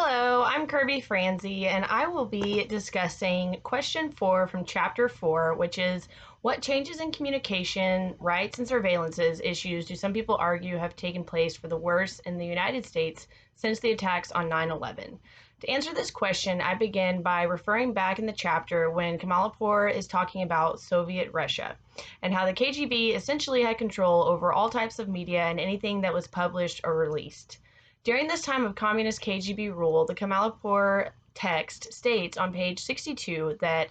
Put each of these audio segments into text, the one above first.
Hello, I'm Kirby Franze, and I will be discussing question 4 from chapter 4, which is what changes in communication, rights, and surveillances issues do some people argue have taken place for the worse in the United States since the attacks on 9/11? To answer this question, I begin by referring back in the chapter when Kamalapur is talking about Soviet Russia and how the KGB essentially had control over all types of media and anything that was published or released. During this time of communist KGB rule, the Kamalapur text states on page 62 that,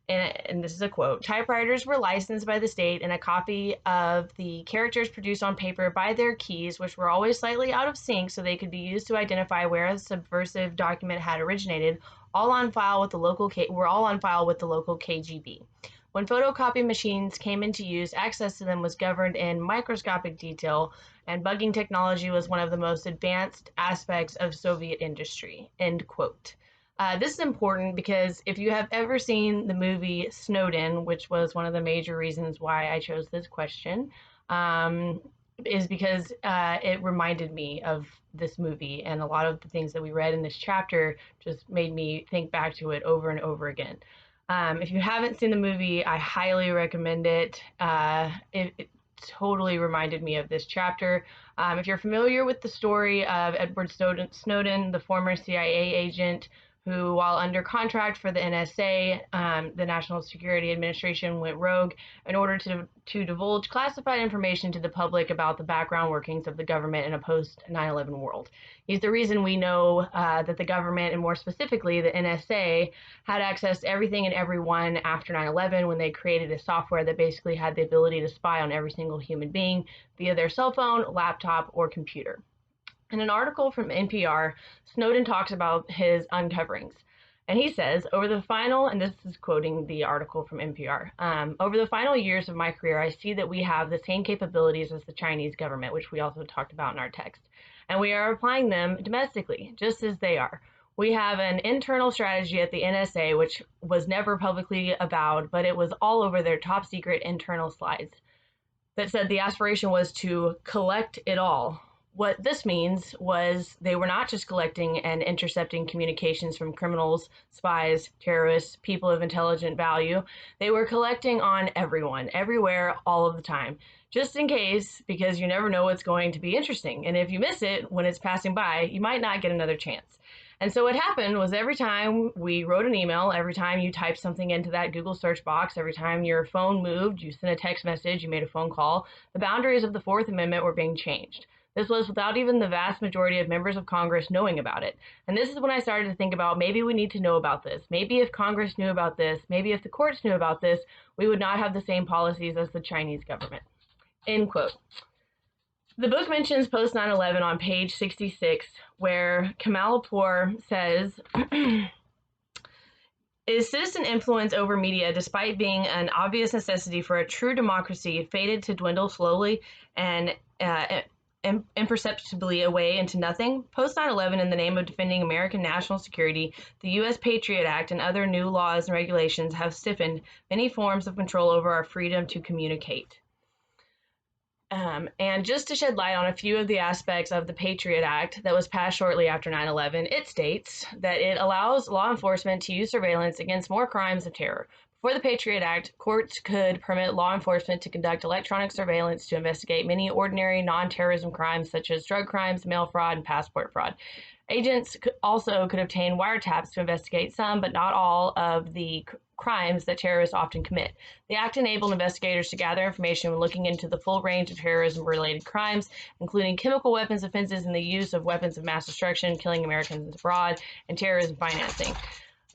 and this is a quote, typewriters were licensed by the state and a copy of the characters produced on paper by their keys, which were always slightly out of sync so they could be used to identify where a subversive document had originated, all on file with the local KGB. When photocopy machines came into use, access to them was governed in microscopic detail, and bugging technology was one of the most advanced aspects of Soviet industry, end quote. This is important because if you have ever seen the movie Snowden, which was one of the major reasons why I chose this question, is because it reminded me of this movie, and a lot of the things that we read in this chapter just made me think back to it over and over again. If you haven't seen the movie, I highly recommend it. It totally reminded me of this chapter. If you're familiar with the story of Edward Snowden, the former CIA agent who, while under contract for the NSA, the National Security Administration, went rogue in order to divulge classified information to the public about the background workings of the government in a post 9/11 world. He's the reason we know that the government, and more specifically the NSA, had access to everything and everyone after 9/11 when they created a software that basically had the ability to spy on every single human being via their cell phone, laptop, or computer. In an article from NPR, Snowden talks about his uncoverings. And he says, and this is quoting the article from NPR, over the final years of my career, I see that we have the same capabilities as the Chinese government, which we also talked about in our text. And we are applying them domestically, just as they are. We have an internal strategy at the NSA, which was never publicly avowed, but it was all over their top secret internal slides, that said the aspiration was to collect it all. What this means was they were not just collecting and intercepting communications from criminals, spies, terrorists, people of intelligent value. They were collecting on everyone, everywhere, all of the time, just in case, because you never know what's going to be interesting. And if you miss it when it's passing by, you might not get another chance. And so what happened was every time we wrote an email, every time you typed something into that Google search box, every time your phone moved, you sent a text message, you made a phone call, the boundaries of the Fourth Amendment were being changed. This was without even the vast majority of members of Congress knowing about it. And this is when I started to think about maybe we need to know about this. Maybe if Congress knew about this, maybe if the courts knew about this, we would not have the same policies as the Chinese government. End quote. The book mentions post 9/11 on page 66, where Kamalapur says, is citizen influence over media, despite being an obvious necessity for a true democracy, fated to dwindle slowly and imperceptibly away into nothing? Post 9/11, in the name of defending American national security, the U.S. Patriot Act and other new laws and regulations have stiffened many forms of control over our freedom to communicate. And just to shed light on a few of the aspects of the Patriot Act that was passed shortly after 9/11, it states that it allows law enforcement to use surveillance against more crimes of terror. Before the Patriot Act, courts could permit law enforcement to conduct electronic surveillance to investigate many ordinary non-terrorism crimes such as drug crimes, mail fraud, and passport fraud. Agents also could obtain wiretaps to investigate some, but not all, of the crimes that terrorists often commit. The act enabled investigators to gather information when looking into the full range of terrorism-related crimes, including chemical weapons offenses and the use of weapons of mass destruction, killing Americans abroad, and terrorism financing.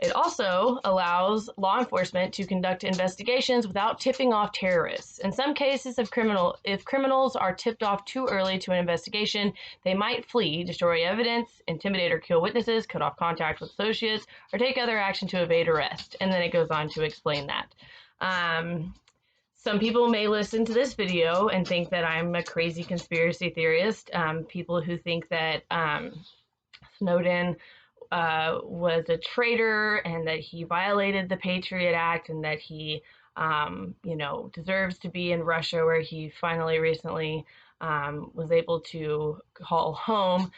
It also allows law enforcement to conduct investigations without tipping off terrorists. In some cases, if criminals are tipped off too early to an investigation, they might flee, destroy evidence, intimidate or kill witnesses, cut off contact with associates, or take other action to evade arrest. And then it goes on to explain that. Some people may listen to this video and think that I'm a crazy conspiracy theorist. People who think that Snowden was a traitor and that he violated the Patriot Act and that he, deserves to be in Russia, where he finally recently was able to call home,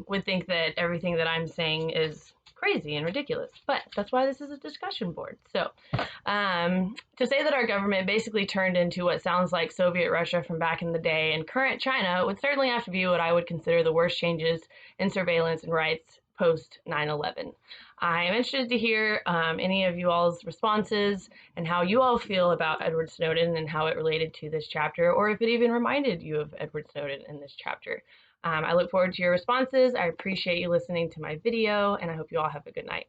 would think that everything that I'm saying is crazy and ridiculous. But that's why this is a discussion board. So to say that our government basically turned into what sounds like Soviet Russia from back in the day and current China would certainly have to be what I would consider the worst changes in surveillance and rights post 9/11. I am interested to hear any of you all's responses and how you all feel about Edward Snowden and how it related to this chapter, or if it even reminded you of Edward Snowden in this chapter. I look forward to your responses. I appreciate you listening to my video, and I hope you all have a good night.